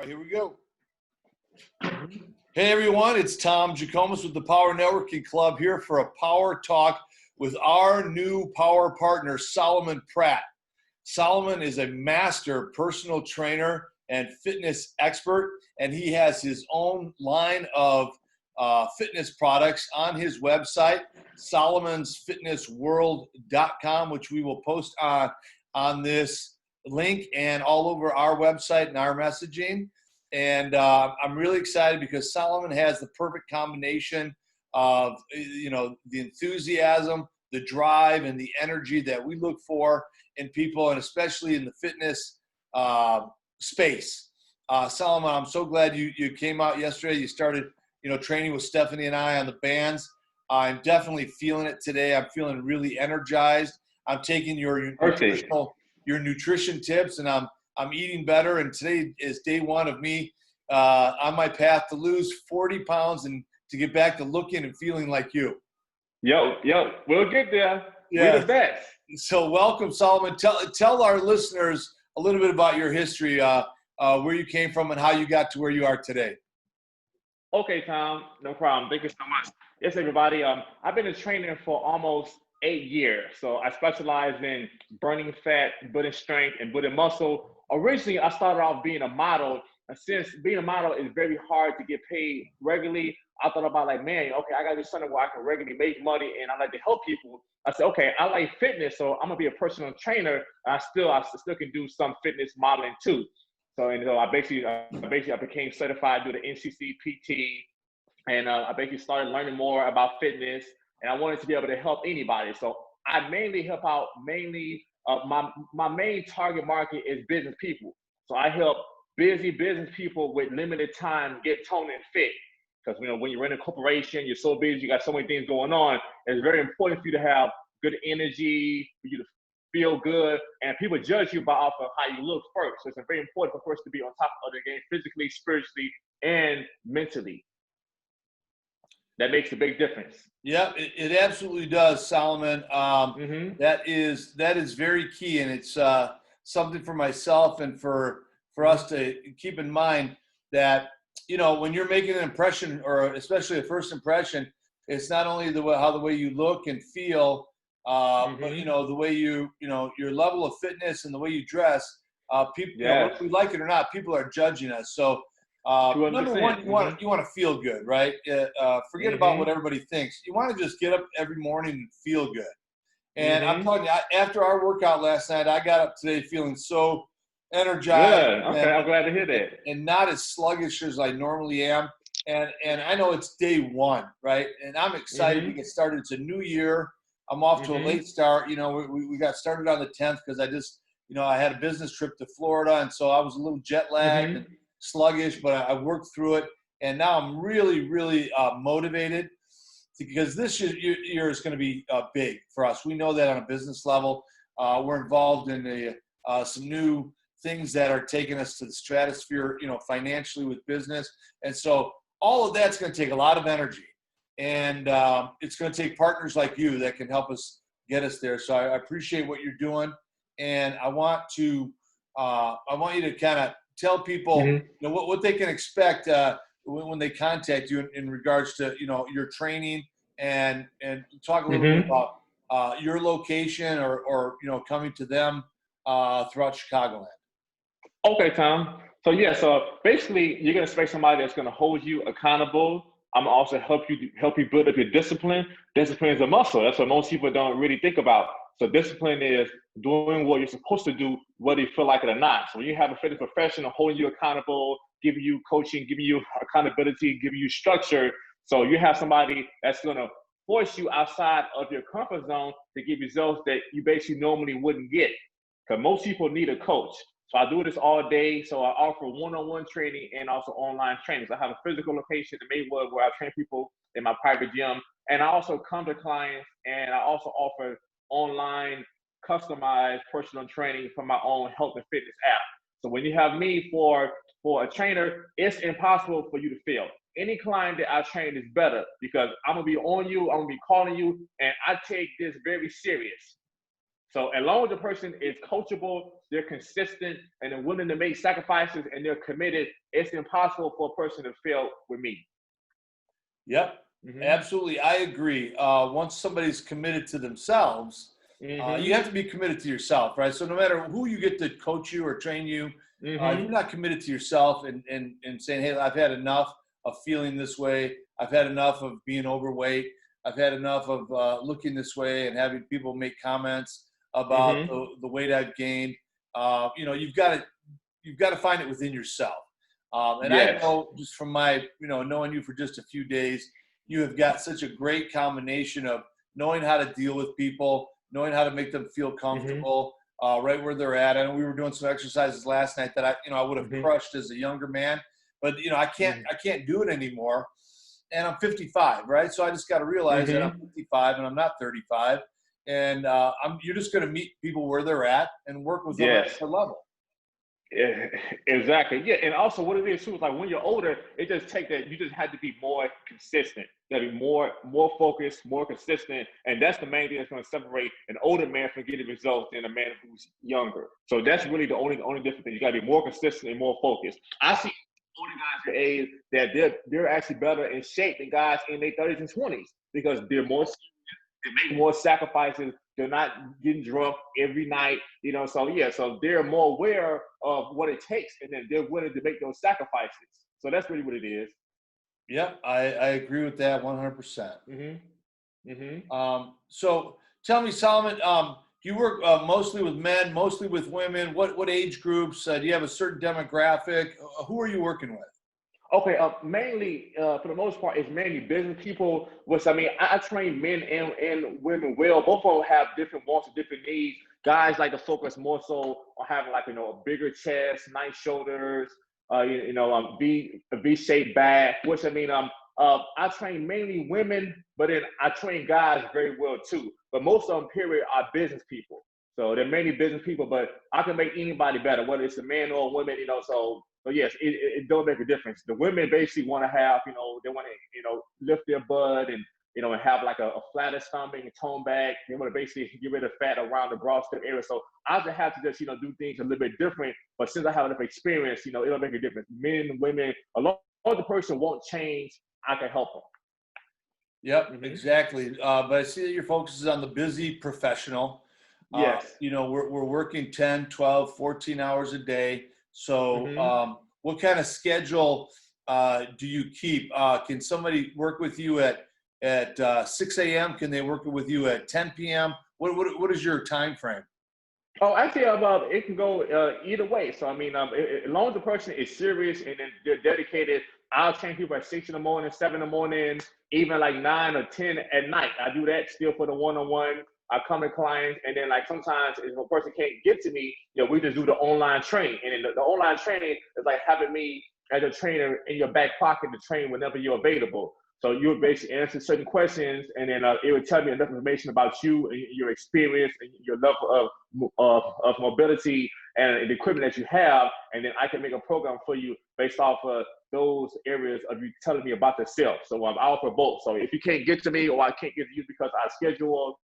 right, here we go. Hey everyone, it's Tom Jackomas with the Power Networking Club here for a power talk with our new power partner, Solomon Pratt. Solomon is a master personal trainer and fitness expert, and he has his own line of fitness products on his website, solomonsfitnessworld.com, which we will post on this link and all over our website and our messaging. And I'm really excited because Solomon has the perfect combination of, the enthusiasm, the drive, and the energy that we look for in people, and especially in the fitness space. Solomon, I'm so glad you came out yesterday. You started, training with Stephanie and I on the bands. I'm definitely feeling it today. I'm feeling really energized. I'm taking your nutrition tips, and I'm eating better. And today is day one of me on my path to lose 40 pounds and to get back to looking and feeling like you. Yep. We'll get there. Yeah. We're the best. So welcome, Solomon. Tell our listeners a little bit about your history, where you came from and how you got to where you are today. Okay, Tom. No problem. Thank you so much. Yes, everybody. I've been a trainer for almost 8 years. So I specialize in burning fat, building strength, and building muscle. Originally, I started off being a model. And since being a model is very hard to get paid regularly, I thought about I got to do something where I can regularly make money and I like to help people. I said, okay, I like fitness, so I'm gonna be a personal trainer. And I still can do some fitness modeling too. So I became certified through the NCCPT, and I basically started learning more about fitness. And I wanted to be able to help anybody. So I mainly help out. My main target market is business people. So I help busy business people with limited time get toned and fit. Because when you're in a corporation, you're so busy, you got so many things going on. It's very important for you to have good energy, for you to feel good, and people judge you off of how you look first. So it's very important for a person to be on top of the game physically, spiritually, and mentally. That makes a big difference. Yeah, it absolutely does, Solomon. That is very key, and it's something for myself and for us to keep in mind that when you're making an impression, or especially a first impression, it's not only the way you look and feel, but the way your level of fitness and the way you dress. People, whether we like it or not, people are judging us. So. Number one, you want to feel good, right? Forget about what everybody thinks. You want to just get up every morning and feel good. And I'm telling you, after our workout last night, I got up today feeling so energized. Good. Okay, I'm glad to hear that. And not as sluggish as I normally am. And I know it's day one, right? And I'm excited to get started. It's a new year. I'm off to a late start. We got started on the 10th because I just, I had a business trip to Florida, and so I was a little jet lagged and sluggish, but I worked through it, and now I'm really, really motivated because this year is going to be big for us. We know that on a business level. We're involved in some new things that are taking us to the stratosphere, financially with business, and so all of that's going to take a lot of energy, and it's going to take partners like you that can help us get us there. So I appreciate what you're doing, and I want you to kind of tell people what they can expect when they contact you in regards to your training, and talk a little bit about your location or coming to them throughout Chicagoland. Okay, Tom. So basically you're gonna expect somebody that's gonna hold you accountable. I'm gonna also help you build up your discipline. Discipline is a muscle. That's what most people don't really think about. So discipline is doing what you're supposed to do, whether you feel like it or not. So when you have a fitness professional holding you accountable, giving you coaching, giving you accountability, giving you structure, so you have somebody that's going to force you outside of your comfort zone to get results that you basically normally wouldn't get. Because most people need a coach. So I do this all day. So I offer one-on-one training and also online training. So I have a physical location in Maywood where I train people in my private gym. And I also come to clients, and I also offer online customized personal training from my own health and fitness app. So when you have me for a trainer, it's impossible for you to fail. Any client that I train is better because I'm gonna be on you, I'm gonna be calling you, and I take this very serious. So as long as the person is coachable, they're consistent, and they're willing to make sacrifices, and they're committed, it's impossible for a person to fail with me. Yep, Mm-hmm. absolutely. I agree. Once somebody's committed to themselves, Mm-hmm. you have to be committed to yourself, right? So no matter who you get to coach you or train you, if Mm-hmm. you're not committed to yourself and saying, hey, I've had enough of feeling this way. I've had enough of being overweight. I've had enough of looking this way and having people make comments about Mm-hmm. the weight I've gained. You've got to find it within yourself. And I Yes. know just from my, knowing you for just a few days, you have got such a great combination of knowing how to deal with people, knowing how to make them feel Mm-hmm. comfortable right where they're at. I know we were doing some exercises last night that I would have Mm-hmm. crushed as a younger man, but I can't, Mm-hmm. I can't do it anymore. And I'm 55, right? So I just got to realize that I'm Mm-hmm. 55 and I'm not 35. And you're just going to meet people where they're at and work with them at Yes. their level. Yeah, exactly. Yeah, and also what it is too is like when you're older, it just take that you just have to be more consistent. You gotta be more focused, more consistent, and that's the main thing that's going to separate an older man from getting results than a man who's younger. So that's really the only difference. You got to be more consistent and more focused. I see older guys your age that they're actually better in shape than guys in their 30s and 20s because they're more, they make more sacrifices. They're not getting drunk every night, So yeah, so they're more aware of what it takes, and then they're willing to make those sacrifices. So that's really what it is. Yep, I agree with that 100%. Mm-hmm. Mm-hmm. So tell me, Solomon, do you work mostly with men, mostly with women? What age groups? Do you have a certain demographic? Who are you working with? Okay, mainly for the most part, it's mainly business people. Which I mean, I train men and women well. Both of them have different wants and different needs. Guys like to focus more so on having like a bigger chest, nice shoulders, a V-shaped back. Which I mean, I train mainly women, but then I train guys very well too. But most of them, period, are business people. So they're mainly business people, but I can make anybody better, whether it's a man or a woman, So yes, it don't make a difference. The women basically want to have, they want to, lift their butt and have like a flatter stomach and tone back. They want to basically get rid of fat around the broad step area. So I just have to just, do things a little bit different. But since I have enough experience, it'll make a difference. Men, women, as long as the person won't change, I can help them. Yep, Mm-hmm. exactly. But I see that your focus is on the busy professional. Yes. We're working 10, 12, 14 hours a day. So Mm-hmm. what kind of schedule do you keep? Can somebody work with you at 6 a.m.? Can they work with you at 10 p.m.? What is your time frame? Oh, actually, it can go either way. So, I mean, as long as the person is serious and then they're dedicated, I'll train people at 6 in the morning, 7 in the morning, even like 9 or 10 at night. I do that still for the one-on-one. I come to clients, and then like sometimes if a person can't get to me, we just do the online training. And then the online training is like having me as a trainer in your back pocket to train whenever you're available. So you would basically answer certain questions, and then it would tell me enough information about you and your experience and your level of mobility and the equipment that you have, and then I can make a program for you based off of those areas of you telling me about yourself. So I offer both. So if you can't get to me or I can't get to you because I schedule,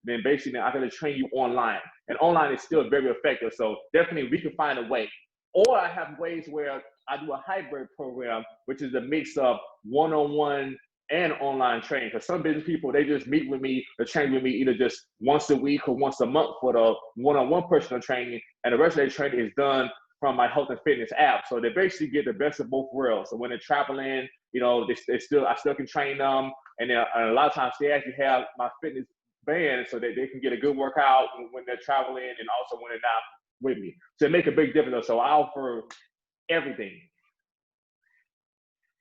then basically I'm going to train you online. And online is still very effective. So definitely we can find a way. Or I have ways where I do a hybrid program, which is a mix of one-on-one and online training. Because some business people, they just meet with me or train with me either just once a week or once a month for the one-on-one personal training. And the rest of their training is done from my health and fitness app. So they basically get the best of both worlds. So when they're traveling, I still can train them. And a lot of times they actually have my fitness band so that they can get a good workout when they're traveling and also when they're not with me. So it make a big difference. So I offer everything.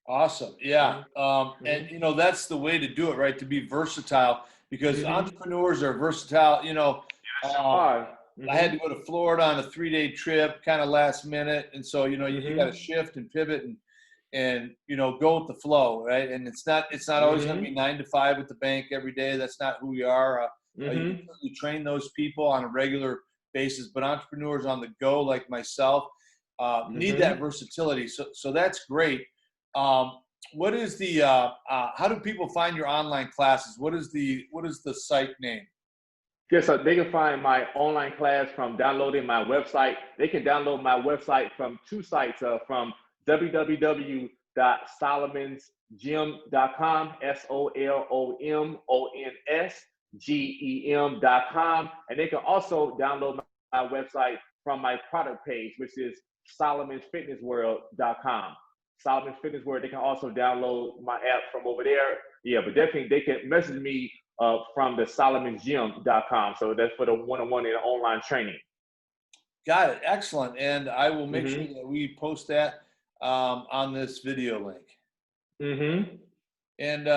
Awesome. Yeah. Mm-hmm. And that's the way to do it, right? To be versatile, because Mm-hmm. entrepreneurs are versatile. I had Mm-hmm. to go to Florida on a 3-day trip, kind of last minute. And so, you got to shift and pivot and go with the flow, right? And it's not always going to be 9 to 5 at the bank every day. That's not who we are. You train those people on a regular basis, but entrepreneurs on the go like myself need that versatility. So that's great. What is the how do people find your online classes? What is the site name? Yeah, so they can find my online class from downloading my website. They can download my website from two sites, from www.solomonsgym.com, SOLOMONSGEM.com. And they can also download my website from my product page, which is solomonsfitnessworld.com. Solomon Fitness World, they can also download my app from over there. Yeah, but definitely they can message me from the solomonsgym.com. So that's for the one-on-one and online training. Got it. Excellent. And I will make sure that we post that on this video link. And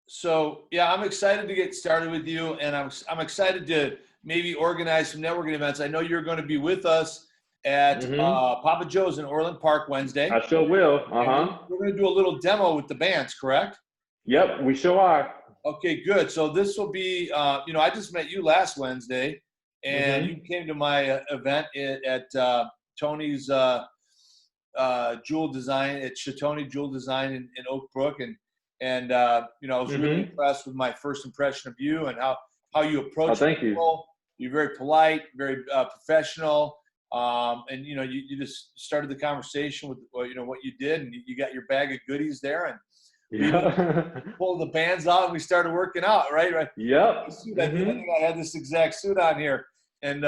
so, yeah, I'm excited to get started with you, and I'm excited to maybe organize some networking events. I know you're going to be with us at Papa Joe's in Orland Park Wednesday. I sure will. We're going to do a little demo with the bands, correct? Yep, we sure are. Okay, good. So this will be, you know, I just met you last Wednesday, and you came to my event at Tony's Jewel Design, at Chatoni Jewel Design in Oak Brook, and you know, I was really impressed with my first impression of you and how you approach people. You're very polite, very professional, and you know, you just started the conversation with you know what you did, and you got your bag of goodies there, and we pulled the bands out and we started working out, right? Yep. I think I had this exact suit on here, and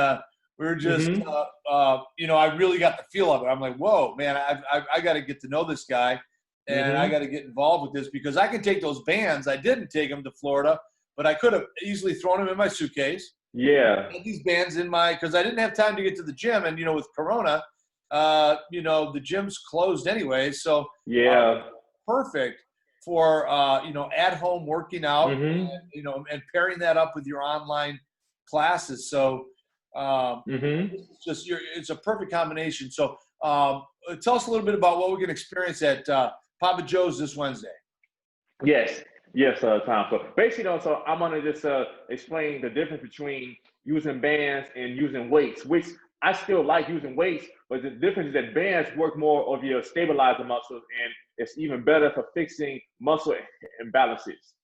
we were just, you know, I really got the feel of it. I'm like, whoa, man, I got to get to know this guy, and I got to get involved with this because I can take those bands. I didn't take them to Florida, but I could have easily thrown them in my suitcase. Yeah. I had these bands in because I didn't have time to get to the gym, and you know, with Corona, you know, the gym's closed anyway, so yeah, perfect for you know, at home working out, and, you know, and pairing that up with your online classes. So it's just it's a perfect combination. So tell us a little bit about what we can experience at Papa Joe's this Wednesday. Yes, Tom. So basically, also, I'm gonna just explain the difference between using bands and using weights, which I still like using weights, but the difference is that bands work more of your stabilizer muscles, and it's even better for fixing muscle imbalances.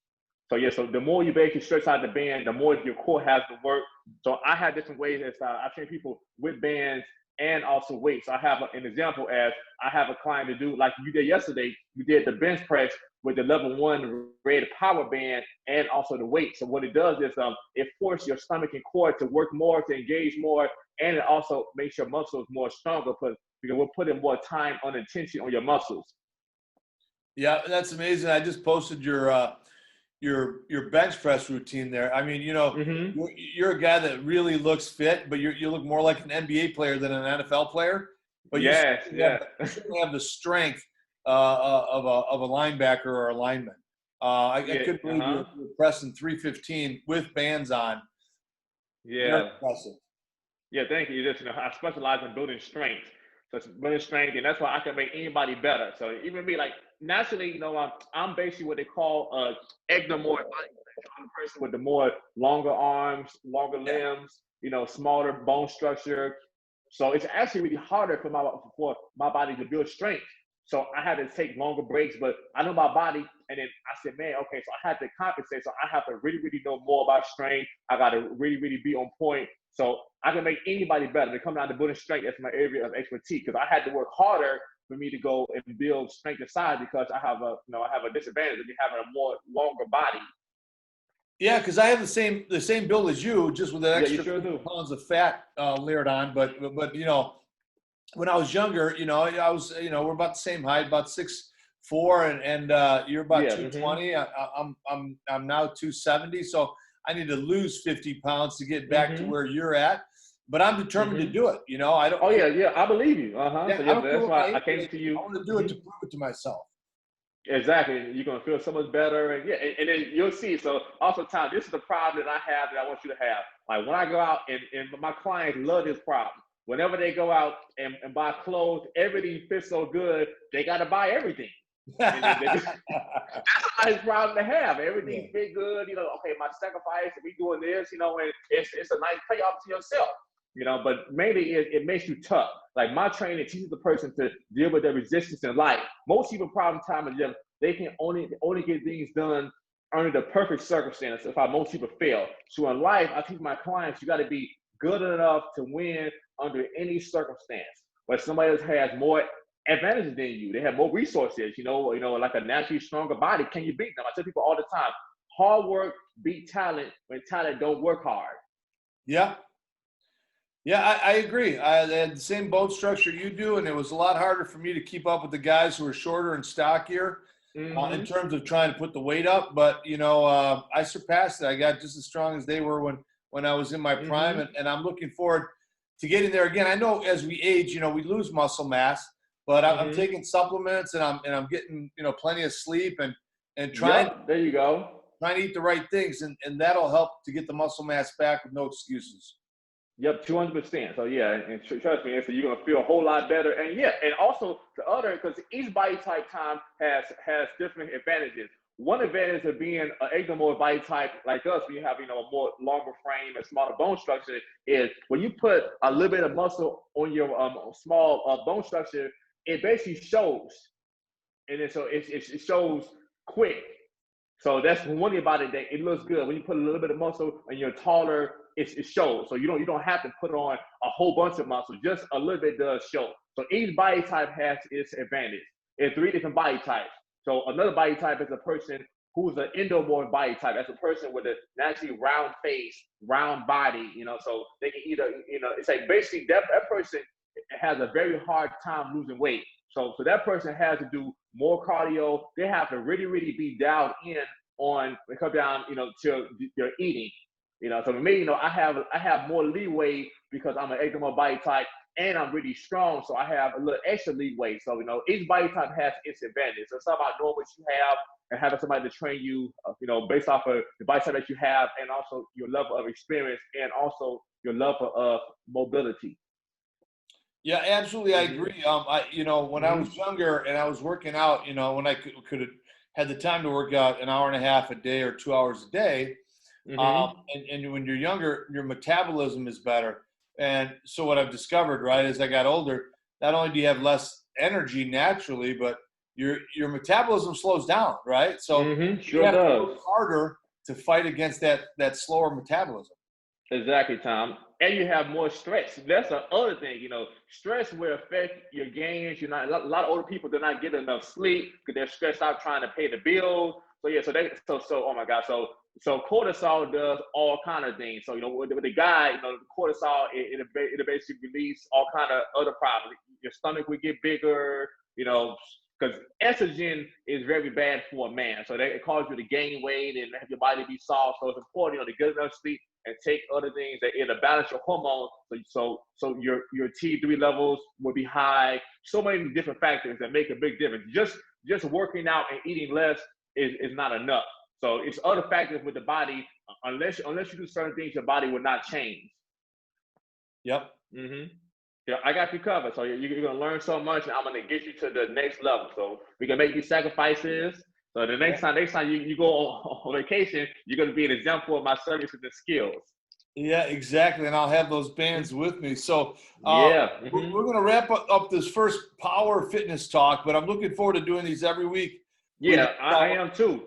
So yeah, so the more you basically stretch out the band, the more your core has to work. So I have different ways as I train people with bands and also weights. I have an example as I have a client to do like you did yesterday. You did the bench press with the level 1 red power band and also the weight. So what it does is it forces your stomach and core to work more, to engage more, and it also makes your muscles more stronger because we're putting more time on attention on your muscles. Yeah, that's amazing. I just posted your bench press routine there. I mean, you know, you're a guy that really looks fit, but you look more like an NBA player than an NFL player. But you certainly have the strength of a linebacker or a lineman. I couldn't believe you're pressing 315 with bands on. Yeah. Very impressive. Yeah, thank you. Just, you know, I specialize in building strength. So it's building strength, and that's why I can make anybody better. So even me, like naturally, you know, I'm basically what they call ectomorph. I'm a person with the more longer arms, longer limbs, you know, smaller bone structure. So it's actually really harder for my body to build strength. So I had to take longer breaks, but I know my body, and then I said, man, okay, so I had to compensate. So I have to really, really know more about strength. I got to really, really be on point. So I can make anybody better. To come down to building strength, that's my area of expertise, because I had to work harder for me to go and build strength inside because I have a disadvantage of me having a more longer body. Yeah, because I have the same build as you, just with an extra pounds of fat layered on. But you know, when I was younger, you know, I was, you know, we're about the same height, about 6'4", and you're about 220. I'm now 270, so I need to lose 50 pounds to get back to where you're at. But I'm determined to do it. You know, I don't. Oh yeah, I believe you. Yeah, so that's why I came to you. I want to do it to prove it to myself. Exactly. You're gonna feel so much better, and and then you'll see. So also, Tom, this is the problem that I have that I want you to have. Like when I go out, and my clients love this problem. Whenever they go out and buy clothes, everything fits so good, they got to buy everything. That's a nice problem to have. Everything fit good, you know. Okay, my sacrifice, we doing this, you know, and it's a nice payoff to yourself, you know. But mainly, it makes you tough. Like my training teaches the person to deal with their resistance in life. Most people problem time is just they can only get things done under the perfect circumstance. If most people fail. So in life, I teach my clients, you got to be good enough to win under any circumstance. But somebody else has more advantages than you. They have more resources, like a naturally stronger body. Can you beat them? I tell people all the time, hard work beat talent when talent don't work hard. Yeah. Yeah, I agree. I had the same bone structure you do, and it was a lot harder for me to keep up with the guys who were shorter and stockier in terms of trying to put the weight up. But, I surpassed it. I got just as strong as they were when I was in my prime, and I'm looking forward to getting there again. I know as we age, we lose muscle mass, but I'm taking supplements, and I'm getting, plenty of sleep and trying. There you go. Trying to eat the right things, and that'll help to get the muscle mass back with no excuses. Yep, 200%. So yeah, and trust me, so you're gonna feel a whole lot better. And yeah, and also because each body type has different advantages. One advantage of being an ectomorph body type like us, when you have a more longer frame and smaller bone structure, is when you put a little bit of muscle on your small bone structure, it basically shows, and then so it shows quick. So that's one thing about it, that it looks good. When you put a little bit of muscle and you're taller, it shows. So you don't have to put on a whole bunch of muscle. Just a little bit does show. So each body type has its advantage. There's 3 different body types. So another body type is a person who's an endomorph body type. That's a person with a naturally round face, round body, so they can either, it's like basically that person has a very hard time losing weight. So that person has to do more cardio. They have to really, really be dialed in on, when it comes down, to your eating. So for me, I have more leeway because I'm an ectomorph body type and I'm really strong. So I have a little extra leeway. So, each body type has its advantage. So it's not about knowing what you have and having somebody to train you, based off of the body type that you have, and also your level of experience, and also your level of mobility. Yeah, absolutely. I agree. When I was younger and I was working out, when I could have had the time to work out an hour and a half a day or 2 hours a day, and when you're younger, your metabolism is better. And so what I've discovered, right, as I got older, not only do you have less energy naturally, but your metabolism slows down, right? So you have to work harder to fight against that slower metabolism. Exactly, Tom. And you have more stress. That's the other thing, stress will affect your gains. A lot of older people do not get enough sleep because they're stressed out trying to pay the bills. So yeah, oh my God. So cortisol does all kind of things. So, with the guy, the cortisol, it'll basically release all kind of other problems. Your stomach will get bigger, because estrogen is very bad for a man. So it causes you to gain weight and have your body be soft. So it's important, to get enough sleep and take other things that it'll balance your hormones. So your T3 levels will be high. So many different factors that make a big difference. Just working out and eating less is not enough. So it's other factors with the body. Unless you do certain things, your body will not change. Yep. Yeah, I got you covered. So you're gonna learn so much, and I'm gonna get you to the next level. So we can make these sacrifices. So the next time you go on vacation, you're gonna be an example of my services and skills. Yeah, exactly. And I'll have those bands with me. So we're going to wrap up this first power fitness talk, but I'm looking forward to doing these every week. Yeah, I am too.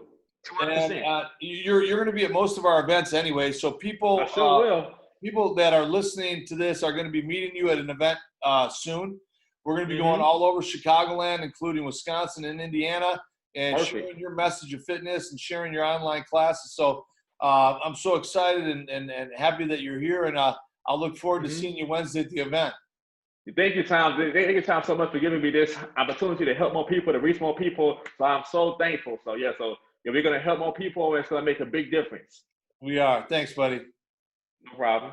200%. And you're going to be at most of our events anyway. So people that are listening to this are going to be meeting you at an event soon. We're going to be going all over Chicagoland, including Wisconsin and Indiana, and sharing your message of fitness and sharing your online classes. So I'm so excited and happy that you're here, and I'll look forward to seeing you Wednesday at the event. Thank you, Tom. Thank you, Tom, so much for giving me this opportunity to help more people, to reach more people. So I'm so thankful. So we're going to help more people, and it's going to make a big difference. We are. Thanks, buddy. No problem.